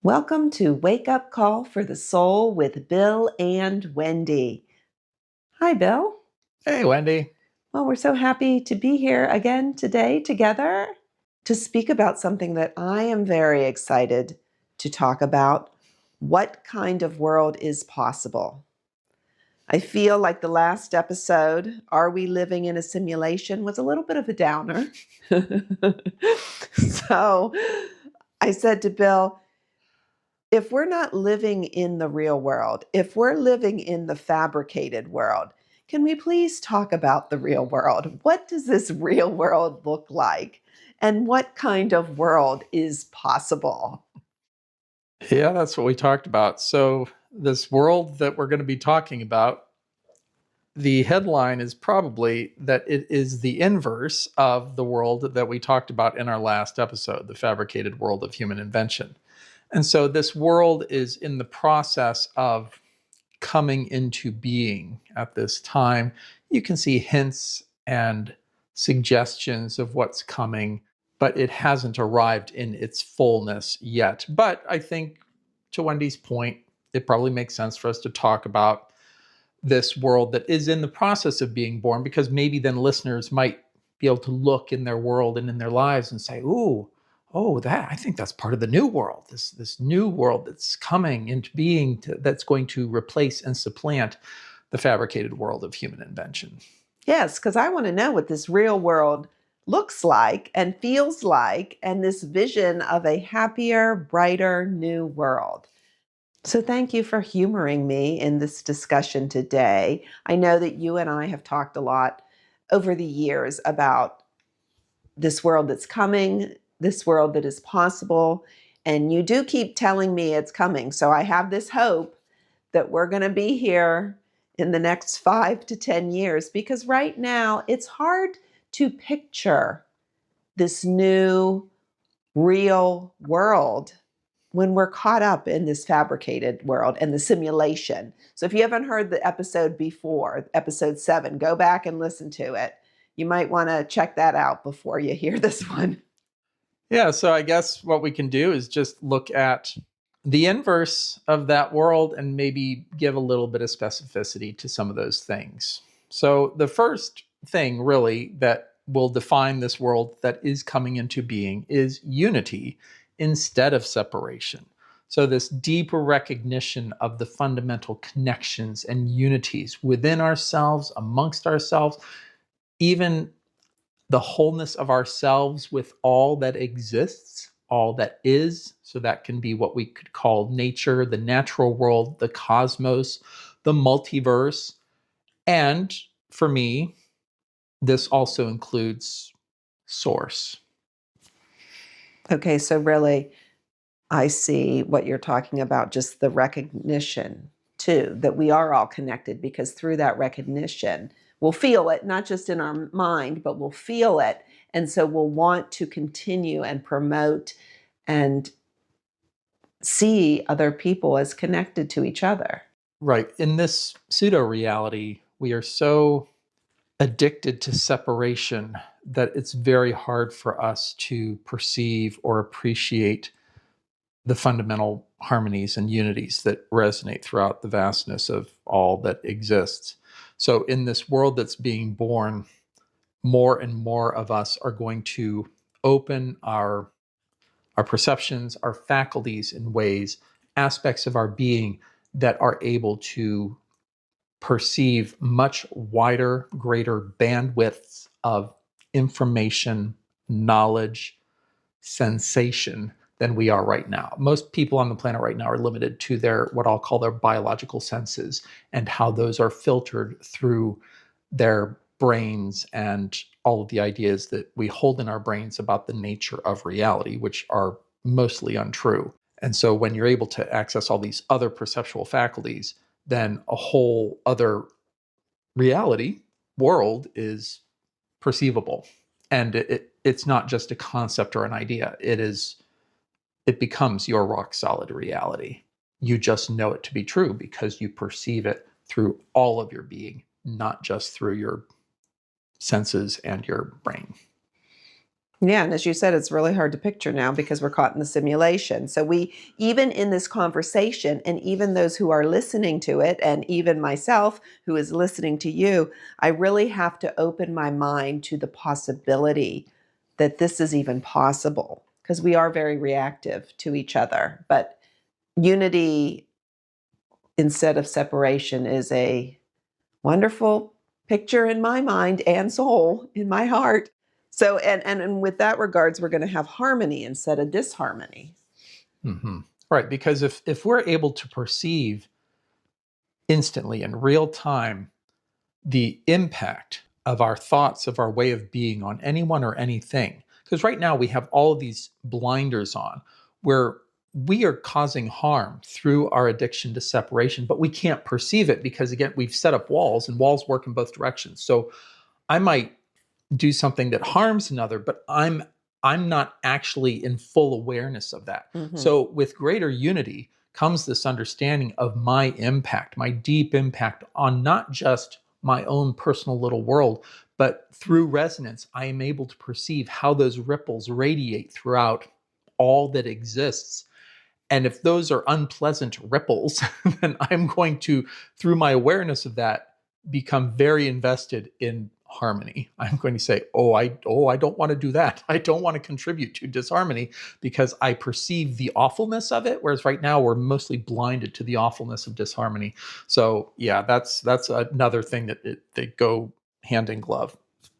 Welcome to Wake Up Call for the Soul with Bill and Wendy. Hi, Bill. Hey, Wendy. Well, we're so happy to be here again today together to speak about something that I am very excited to talk about. What kind of world is possible? I feel like the last episode, Are We Living in a Simulation, was a little bit of a downer. So I said to Bill, if we're not living in the real world, if we're living in the fabricated world, can we please talk about the real world? What does this real world look like? And what kind of world is possible? Yeah, that's what we talked about. So, this world that we're going to be talking about, the headline is probably that it is the inverse of the world that we talked about in our last episode, the fabricated world of human invention. And so, this world is in the process of coming into being at this time. You can see hints and suggestions of what's coming, but it hasn't arrived in its fullness yet. But I think, to Wendy's point, it probably makes sense for us to talk about this world that is in the process of being born, because maybe then listeners might be able to look in their world and in their lives and say, ooh, oh, that I think that's part of the new world, this new world that's coming into being, that's going to replace and supplant the fabricated world of human invention. Yes, because I want to know what this real world looks like and feels like, and this vision of a happier, brighter new world. So thank you for humoring me in this discussion today. I know that you and I have talked a lot over the years about this world that's coming, this world that is possible, and you do keep telling me it's coming. So I have this hope that we're going to be here in the next 5 to 10 years, because right now it's hard to picture this new real world when we're caught up in this fabricated world and the simulation. So if you haven't heard the episode before, episode 7, go back and listen to it. You might want to check that out before you hear this one. Yeah, so I guess what we can do is just look at the inverse of that world and maybe give a little bit of specificity to some of those things. So, the first thing really that will define this world that is coming into being is unity instead of separation. So, this deeper recognition of the fundamental connections and unities within ourselves, amongst ourselves, even the wholeness of ourselves with all that exists, all that is. So that can be what we could call nature, the natural world, the cosmos, the multiverse. And for me, this also includes source. Okay, so really, I see what you're talking about, just the recognition too, that we are all connected, because through that recognition, we'll feel it, not just in our mind, but we'll feel it. And so we'll want to continue and promote and see other people as connected to each other. Right. In this pseudo reality, we are so addicted to separation that it's very hard for us to perceive or appreciate the fundamental harmonies and unities that resonate throughout the vastness of all that exists. So, in this world that's being born, more and more of us are going to open our perceptions, our faculties in ways, aspects of our being that are able to perceive much wider, greater bandwidths of information, knowledge, sensation than we are right now. Most people on the planet right now are limited to their, what I'll call their biological senses, and how those are filtered through their brains and all of the ideas that we hold in our brains about the nature of reality, which are mostly untrue. And so when you're able to access all these other perceptual faculties, then a whole other reality world is perceivable. And it's not just a concept or an idea. It becomes your rock solid reality. You just know it to be true because you perceive it through all of your being, not just through your senses and your brain. Yeah, and as you said, it's really hard to picture now because we're caught in the simulation. So we, even in this conversation, and even those who are listening to it, and even myself who is listening to you, I really have to open my mind to the possibility that this is even possible because we are very reactive to each other. But unity instead of separation is a wonderful picture in my mind and soul, in my heart. So, and with that regards, we're going to have harmony instead of disharmony. Mm-hmm. Right, because if we're able to perceive instantly in real time the impact of our thoughts, of our way of being on anyone or anything, because right now we have all of these blinders on where we are causing harm through our addiction to separation, but we can't perceive it because, again, we've set up walls and walls work in both directions. So I might do something that harms another, but I'm not actually in full awareness of that. Mm-hmm. So with greater unity comes this understanding of my impact, my deep impact on not just my own personal little world, but through resonance, I am able to perceive how those ripples radiate throughout all that exists. And if those are unpleasant ripples, then I'm going to, through my awareness of that, become very invested in harmony. I'm going to say, I don't want to do that. I don't want to contribute to disharmony because I perceive the awfulness of it. Whereas right now we're mostly blinded to the awfulness of disharmony. So yeah, that's another thing that they go hand in glove.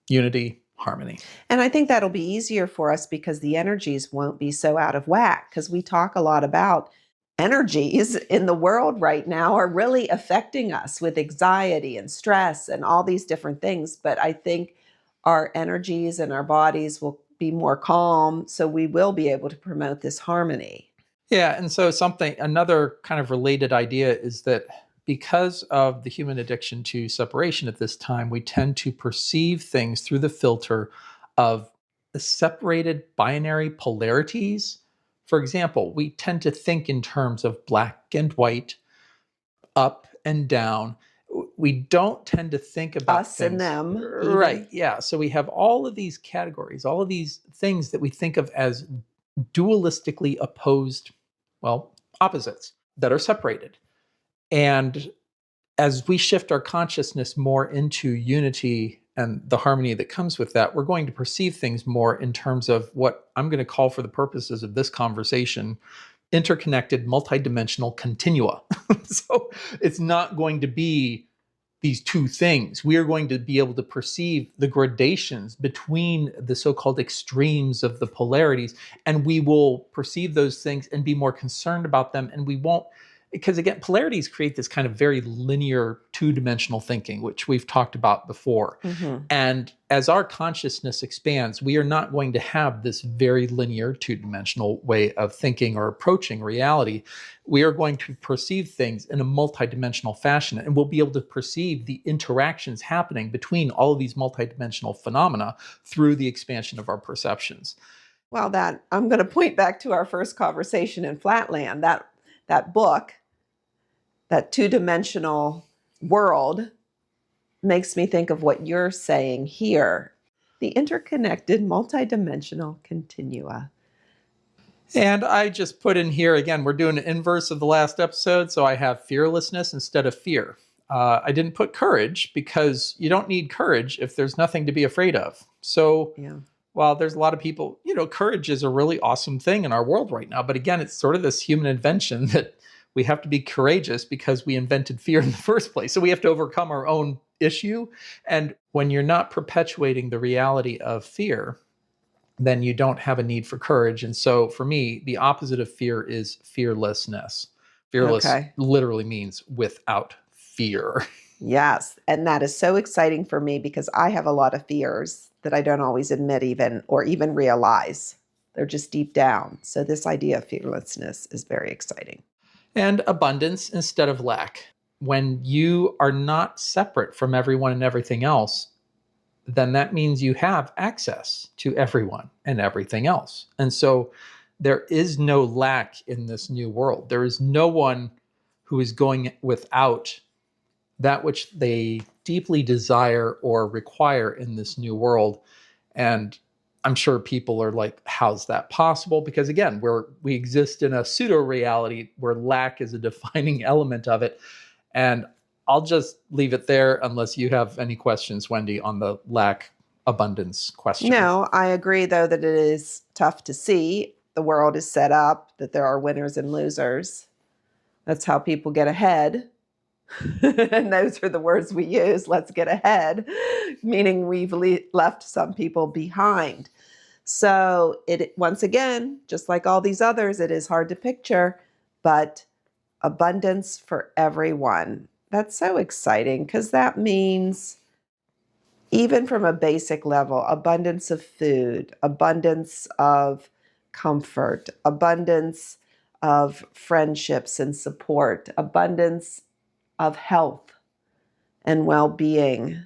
Unity, harmony. And I think that'll be easier for us because the energies won't be so out of whack because we talk a lot about energies in the world right now are really affecting us with anxiety and stress and all these different things. But I think our energies and our bodies will be more calm. So we will be able to promote this harmony. Yeah, and so another kind of related idea is that because of the human addiction to separation at this time, we tend to perceive things through the filter of separated binary polarities. For example, we tend to think in terms of black and white, up and down. We don't tend to think about Us and things. them, Right. even. Yeah. So we have all of these categories, all of these things that we think of as dualistically opposed, well, opposites that are separated. And as we shift our consciousness more into unity and the harmony that comes with that, we're going to perceive things more in terms of what I'm going to call, for the purposes of this conversation, interconnected multidimensional continua. So it's not going to be these two things. We are going to be able to perceive the gradations between the so-called extremes of the polarities, and we will perceive those things and be more concerned about them, and we won't, because again, polarities create this kind of very linear two-dimensional thinking, which we've talked about before. Mm-hmm. And as our consciousness expands, we are not going to have this very linear two-dimensional way of thinking or approaching reality. We are going to perceive things in a multidimensional fashion, and we'll be able to perceive the interactions happening between all of these multidimensional phenomena through the expansion of our perceptions. Well, that I'm going to point back to our first conversation in Flatland. That book, that two-dimensional world, makes me think of what you're saying here. The interconnected multidimensional continua. And I just put in here again, we're doing an inverse of the last episode. So I have fearlessness instead of fear. I didn't put courage because you don't need courage if there's nothing to be afraid of. So Yeah. while there's a lot of people, courage is a really awesome thing in our world right now. But again, it's sort of this human invention that we have to be courageous because we invented fear in the first place. So we have to overcome our own issue. And when you're not perpetuating the reality of fear, then you don't have a need for courage. And so for me, the opposite of fear is fearlessness. Fearless Okay. literally means without fear. Yes. And that is so exciting for me because I have a lot of fears that I don't always admit even realize. They're just deep down. So this idea of fearlessness is very exciting. And abundance instead of lack. When you are not separate from everyone and everything else, then that means you have access to everyone and everything else. And so there is no lack in this new world. There is no one who is going without that which they deeply desire or require in this new world. And I'm sure people are like, how's that possible? Because again, we exist in a pseudo reality where lack is a defining element of it. And I'll just leave it there unless you have any questions, Wendy, on the lack abundance question. No, I agree, though, that it is tough to see. The world is set up that there are winners and losers. That's how people get ahead. And those are the words we use. Let's get ahead, meaning we've left some people behind. So it, once again, just like all these others, it is hard to picture, but abundance for everyone. That's so exciting because that means even from a basic level, abundance of food, abundance of comfort, abundance of friendships and support, abundance of health and well-being.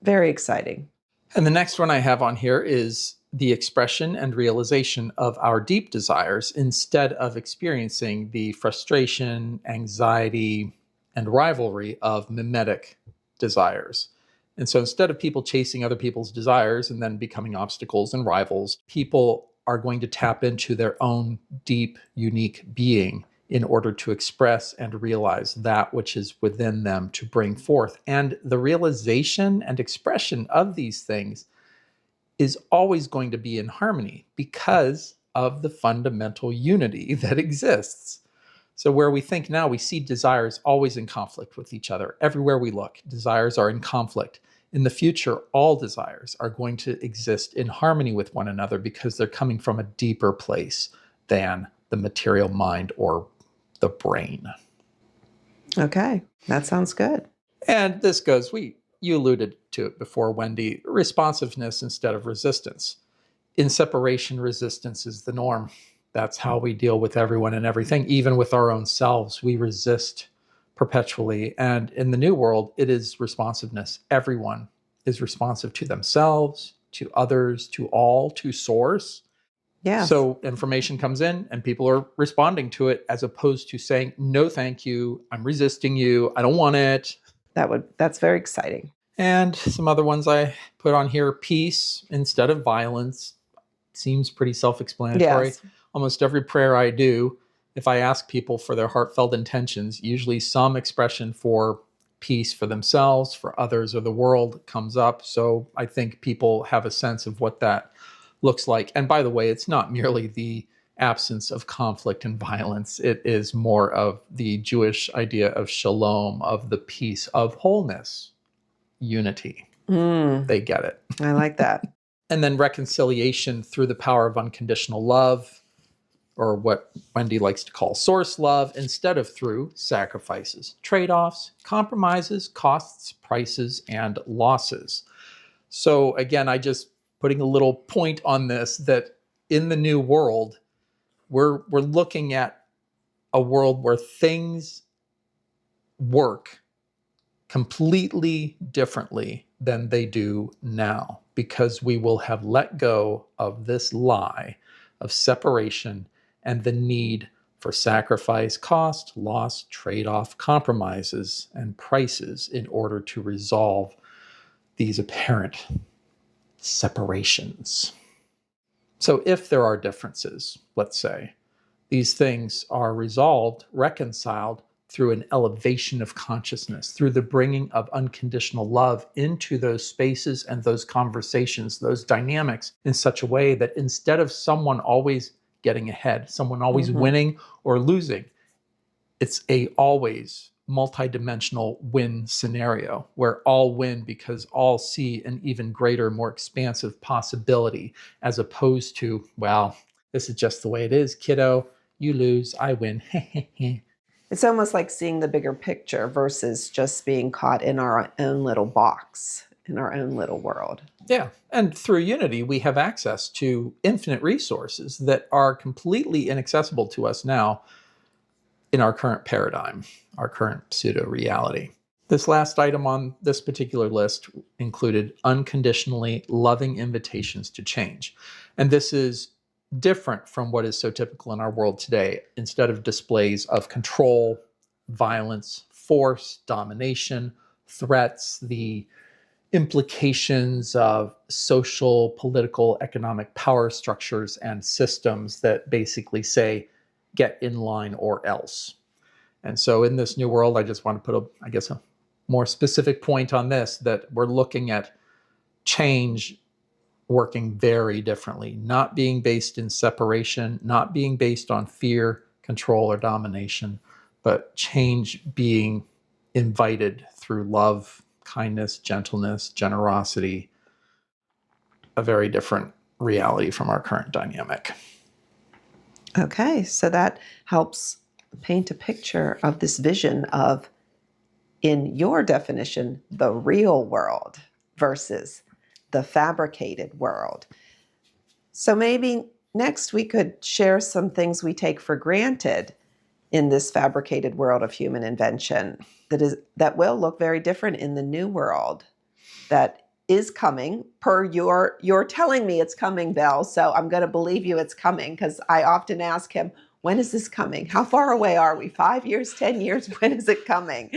Very exciting. And the next one I have on here is the expression and realization of our deep desires instead of experiencing the frustration, anxiety, and rivalry of mimetic desires. And so instead of people chasing other people's desires and then becoming obstacles and rivals, people are going to tap into their own deep, unique being in order to express and realize that which is within them to bring forth. And the realization and expression of these things is always going to be in harmony because of the fundamental unity that exists. So where we think now, we see desires always in conflict with each other. Everywhere we look, desires are in conflict. In the future, all desires are going to exist in harmony with one another because they're coming from a deeper place than the material mind or the brain. Okay, that sounds good. And this goes, you alluded to it before, Wendy, responsiveness instead of resistance. In separation, resistance is the norm. That's how we deal with everyone and everything, even with our own selves. We resist perpetually. And in the new world, it is responsiveness. Everyone is responsive to themselves, to others, to all, to source. Yes. So information comes in and people are responding to it as opposed to saying, no, thank you. I'm resisting you. I don't want it. That's very exciting. And some other ones I put on here, peace instead of violence. Seems pretty self-explanatory. Yes. Almost every prayer I do, if I ask people for their heartfelt intentions, usually some expression for peace for themselves, for others, or the world comes up. So I think people have a sense of what that looks like. And by the way, it's not merely the absence of conflict and violence. It is more of the Jewish idea of shalom, of the peace, of wholeness, unity. They get it. I like that. And then reconciliation through the power of unconditional love, or what Wendy likes to call source love, instead of through sacrifices, trade-offs, compromises, costs, prices, and losses. So again, I just putting a little point on this, that in the new world, we're looking at a world where things work completely differently than they do now, because we will have let go of this lie of separation and the need for sacrifice, cost, loss, trade-off, compromises, and prices in order to resolve these apparent separations. So if there are differences, let's say, these things are resolved, reconciled through an elevation of consciousness, through the bringing of unconditional love into those spaces and those conversations, those dynamics, in such a way that instead of someone always getting ahead, someone always winning or losing, it's a always multidimensional win scenario where all win because all see an even greater, more expansive possibility, as opposed to, well, this is just the way it is, kiddo. You lose, I win. It's almost like seeing the bigger picture versus just being caught in our own little box, in our own little world. Yeah. And through unity, we have access to infinite resources that are completely inaccessible to us now in our current paradigm, our current pseudo-reality. This last item on this particular list included unconditionally loving invitations to change. And this is different from what is so typical in our world today. Instead of displays of control, violence, force, domination, threats, the implications of social, political, economic power structures and systems that basically say, get in line or else. And so in this new world, I just want to put, a more specific point on this, that we're looking at change working very differently, not being based in separation, not being based on fear, control, or domination, but change being invited through love, kindness, gentleness, generosity, a very different reality from our current dynamic. Okay, so that helps paint a picture of this vision of, in your definition, the real world versus the fabricated world. So maybe next we could share some things we take for granted in this fabricated world of human invention that will look very different in the new world that is coming. Per you're telling me it's coming, Bill, so I'm going to believe you it's coming, because I often ask him, when is this coming? How far away are we? 5 years, 10 years? When is it coming?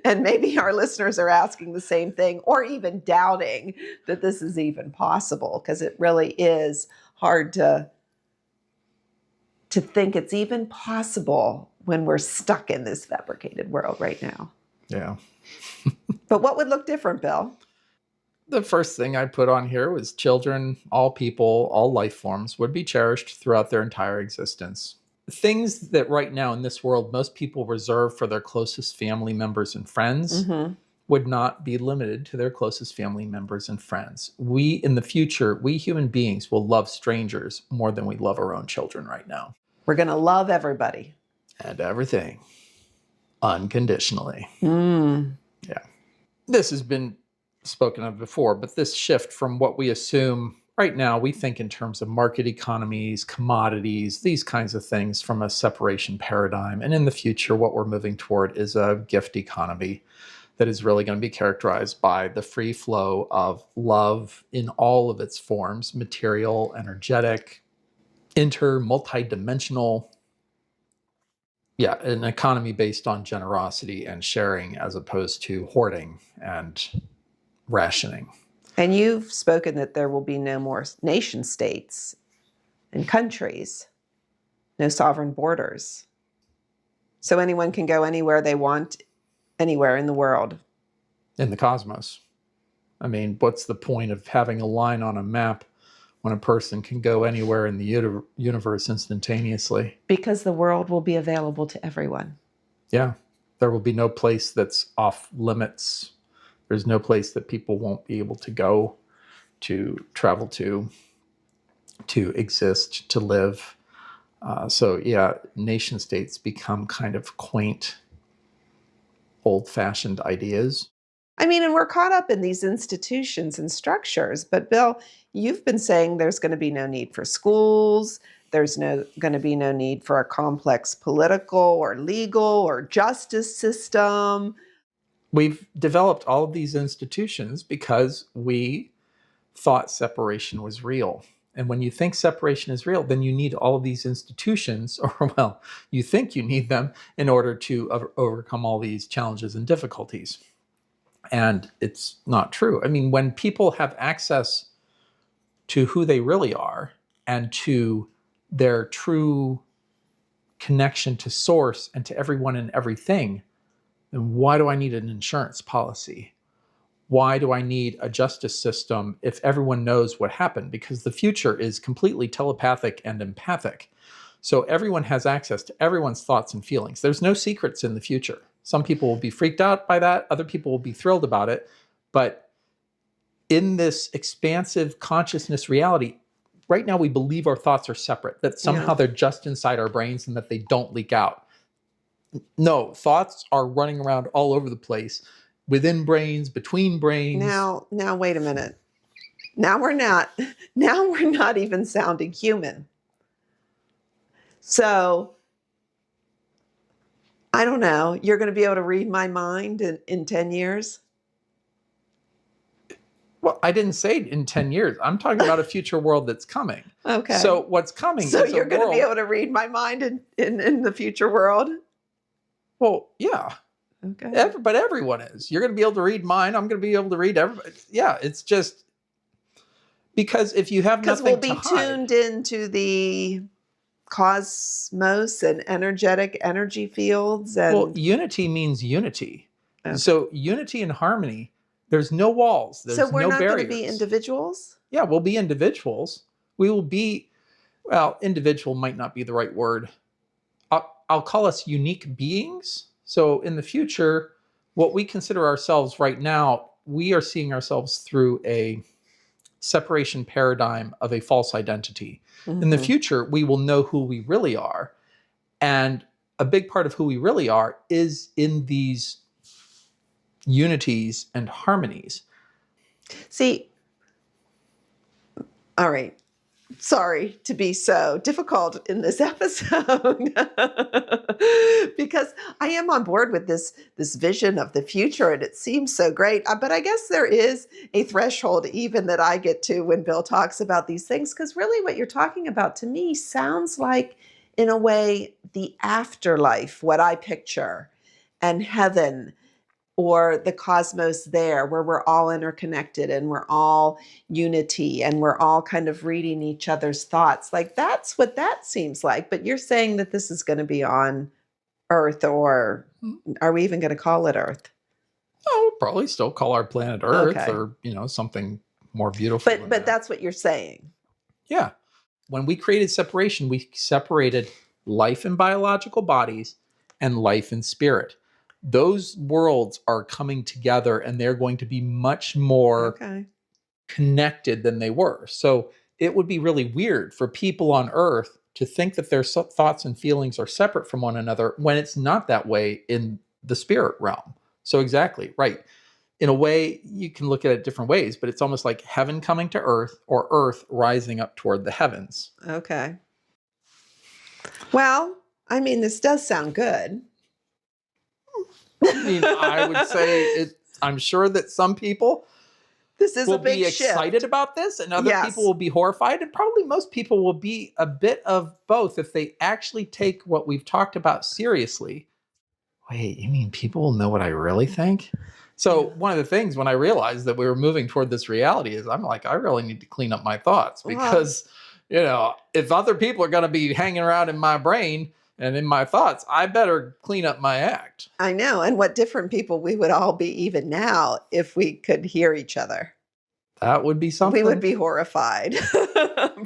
And maybe our listeners are asking the same thing, or even doubting that this is even possible, because it really is hard to think it's even possible when we're stuck in this fabricated world right now. Yeah. But what would look different, Bill? The first thing I put on here was children, all people, all life forms would be cherished throughout their entire existence. Things that right now in this world most people reserve for their closest family members and friends would not be limited to their closest family members and friends. We, in the future, we human beings will love strangers more than we love our own children right now. We're going to love everybody. And everything. Unconditionally. Yeah. This has been spoken of before, but this shift from what we assume right now, we think in terms of market economies, commodities, these kinds of things from a separation paradigm. And in the future, what we're moving toward is a gift economy that is really going to be characterized by the free flow of love in all of its forms, material, energetic, multi-dimensional. Yeah, an economy based on generosity and sharing as opposed to hoarding and rationing. And you've spoken that there will be no more nation states and countries, no sovereign borders. So anyone can go anywhere they want, anywhere in the world. In the cosmos. I mean, what's the point of having a line on a map when a person can go anywhere in the universe instantaneously? Because the world will be available to everyone. Yeah. There will be no place that's off limits. There's no place that people won't be able to go, to travel to exist, to live. So yeah, nation states become kind of quaint, old-fashioned ideas. I mean, and we're caught up in these institutions and structures. But Bill, you've been saying there's going to be no need for schools. There's going to be no need for a complex political or legal or justice system. We've developed all of these institutions because we thought separation was real. And when you think separation is real, then you need all of these institutions, or well, you think you need them in order to overcome all these challenges and difficulties. And it's not true. I mean, when people have access to who they really are and to their true connection to source and to everyone and everything, then why do I need an insurance policy? Why do I need a justice system if everyone knows what happened? Because the future is completely telepathic and empathic. So everyone has access to everyone's thoughts and feelings. There's no secrets in the future. Some people will be freaked out by that. Other people will be thrilled about it. But in this expansive consciousness reality, right now we believe our thoughts are separate, that somehow they're just inside our brains and that they don't leak out. No, thoughts are running around all over the place, within brains, between brains. Now, wait a minute. Now we're not even sounding human. So, I don't know, you're going to be able to read my mind in 10 years? Well, I didn't say in 10 years. I'm talking about a future world that's coming. Okay. So what's coming So is you're going to be able to read my mind in the future world? Well, yeah. Okay. But everyone is. You're going to be able to read mine. I'm going to be able to read everybody. Yeah, it's just because if you have Because we'll nothing to be hide. tuned into the cosmos and energetic energy fields Well, and unity means unity. okay. So unity and harmony, there's no walls, So there's we're no not going to be barriers. individuals? Yeah, we'll be individuals. We will be, well, individual might not be the right word. I'll call us unique beings. So in the future, what we consider ourselves right now, we are seeing ourselves through a separation paradigm of a false identity. In the Mm-hmm. future, we will know who we really are. And a big part of who we really are is in these unities and harmonies. See, all right. Sorry to be so difficult in this episode because I am on board with this vision of the future and it seems so great. But I guess there is a threshold even that I get to when Bill talks about these things, because really what you're talking about to me sounds like, in a way, the afterlife, what I picture, and heaven, or the cosmos there, where we're all interconnected and we're all unity and we're all kind of reading each other's thoughts. Like that's what that seems like. But you're saying that this is going to be on Earth, or are we even going to call it Earth? Oh, we'll probably still call our planet Earth, Okay. or, something more beautiful than But that. that's what you're saying. Yeah. When we created separation, we separated life in biological bodies and life in spirit. Those worlds are coming together and they're going to be much more Okay. connected than they were. So it would be really weird for people on Earth to think that their thoughts and feelings are separate from one another when it's not that way in the spirit realm. So, exactly, right. In a way, you can look at it different ways, but it's almost like heaven coming to earth or earth rising up toward the heavens. Okay. Well, I mean, this does sound good. I mean, I would say it, I'm sure that some people This is will a big be excited shift. about this and other people Yes. will be horrified, and probably most people will be a bit of both if they actually take what we've talked about seriously. Wait, you mean people will know what I really think? So Yeah. one of the things when I realized that we were moving toward this reality is I'm like, I really need to clean up my thoughts, Well, because, if other people are going to be hanging around in my brain and in my thoughts, I better clean up my act. I know. And what different people we would all be even now if we could hear each other. That would be We would something. be horrified,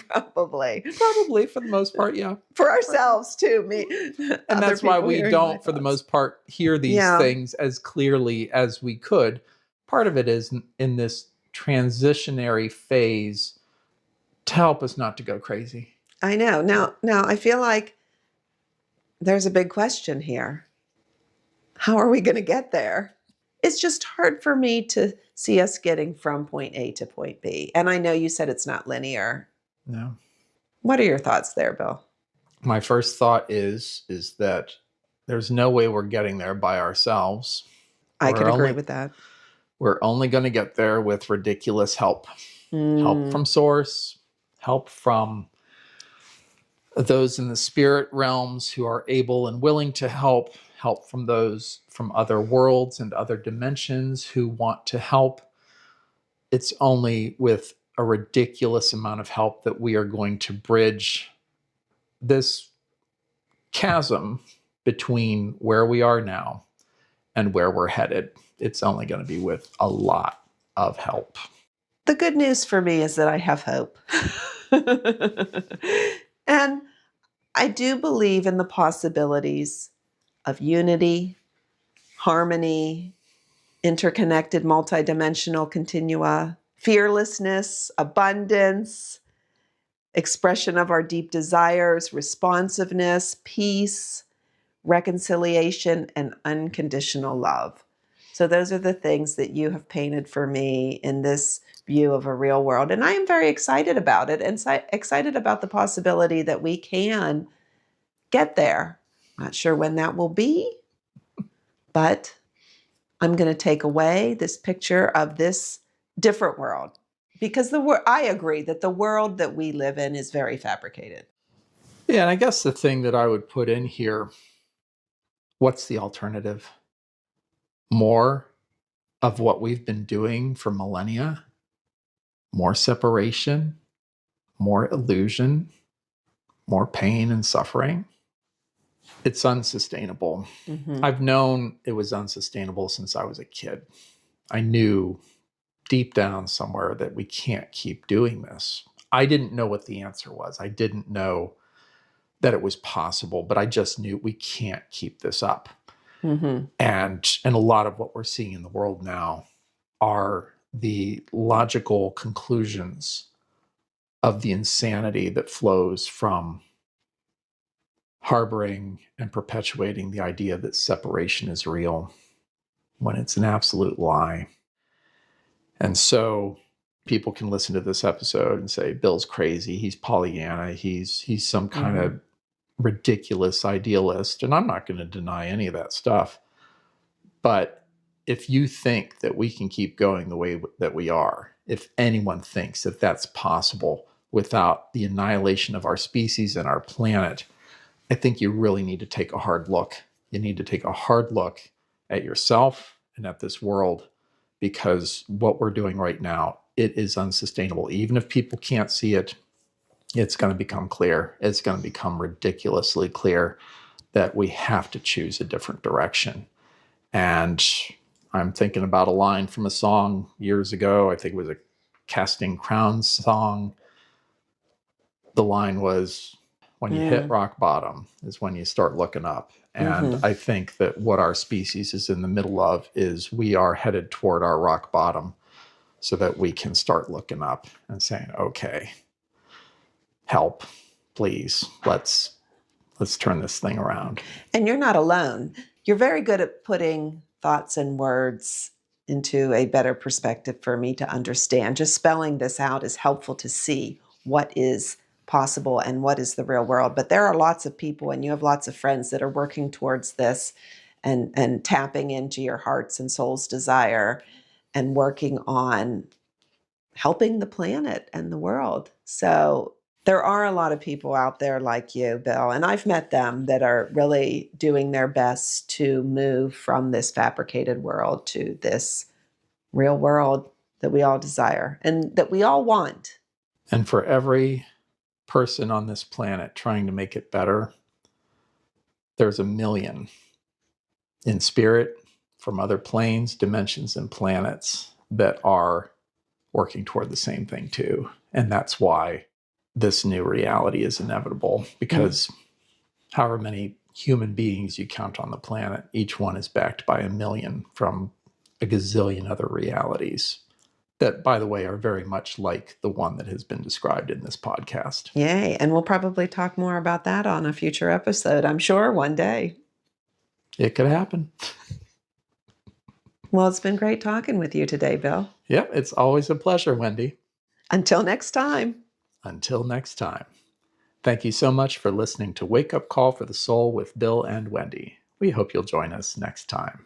probably. Probably for the most part, yeah. For ourselves too. Me, And other that's why people we hearing my don't, for the thoughts. most part, hear these Yeah, things as clearly as we could. Part of it is in this transitionary phase to help us not to go crazy. I know. Now I feel like there's a big question here. How are we going to get there? It's just hard for me to see us getting from point A to point B. And I know you said it's not linear. No. What are your thoughts there, Bill? My first thought is that there's no way we're getting there by ourselves. I could We're agree only with that. we're only going to get there with ridiculous help. Help Mm, from source, help from those in the spirit realms who are able and willing to help from those from other worlds and other dimensions who want to help. It's only with a ridiculous amount of help that we are going to bridge this chasm between where we are now and where we're headed. It's only going to be with a lot of help. the good news for me is that I have hope. And I do believe in the possibilities of unity, harmony, interconnected, multidimensional continua, fearlessness, abundance, expression of our deep desires, responsiveness, peace, reconciliation, and unconditional love. So, those are the things that you have painted for me in this view of a real world. And I am very excited about it and excited about the possibility that we can get there. Not sure when that will be, but I'm going to take away this picture of this different world, because I agree that the world that we live in is very fabricated. Yeah, and I guess the thing that I would put in here, what's the alternative? more of what we've been doing for millennia, more separation, more illusion, more pain and suffering, it's unsustainable. Mm-hmm. I've known it was unsustainable since I was a kid. I knew deep down somewhere that we can't keep doing this. I didn't know what the answer was. I didn't know that it was possible, but I just knew we can't keep this up. Mm-hmm. And a lot of what we're seeing in the world now are the logical conclusions of the insanity that flows from harboring and perpetuating the idea that separation is real when it's an absolute lie. And so people can listen to this episode and say, Bill's crazy. He's Pollyanna. He's some kind Mm-hmm. of ridiculous idealist. And I'm not going to deny any of that stuff. But if you think that we can keep going the way that we are, if anyone thinks that that's possible without the annihilation of our species and our planet, I think you really need to take a hard look. You need to take a hard look at yourself and at this world, because what we're doing right now, it is unsustainable. Even if people can't see it, it's going to become clear. It's going to become ridiculously clear that we have to choose a different direction. And I'm thinking about a line from a song years ago. I think it was a Casting Crowns song. The line was, when you hit rock bottom is when you start looking up. And Mm-hmm. I think that what our species is in the middle of is we are headed toward our rock bottom so that we can start looking up and saying, okay, help, please, let's turn this thing around. And you're not alone. You're very good at putting thoughts and words into a better perspective for me to understand. Just spelling this out is helpful to see what is possible and what is the real world. But there are lots of people, and you have lots of friends that are working towards this and tapping into your heart's and soul's desire and working on helping the planet and the world. So there are a lot of people out there like you, Bill, and I've met them that are really doing their best to move from this fabricated world to this real world that we all desire and that we all want. And for every person on this planet trying to make it better, there's a million in spirit from other planes, dimensions, and planets that are working toward the same thing too. And that's why this new reality is inevitable, because however many human beings you count on the planet, each one is backed by a million from a gazillion other realities that, by the way, are very much like the one that has been described in this podcast. Yay. And we'll probably talk more about that on a future episode, I'm sure, one day. It could happen. Well, it's been great talking with you today, Bill. Yep, it's always a pleasure, Wendy. Until next time. Until next time. Thank you so much for listening to Wake Up Call for the Soul with Bill and Wendy. We hope you'll join us next time.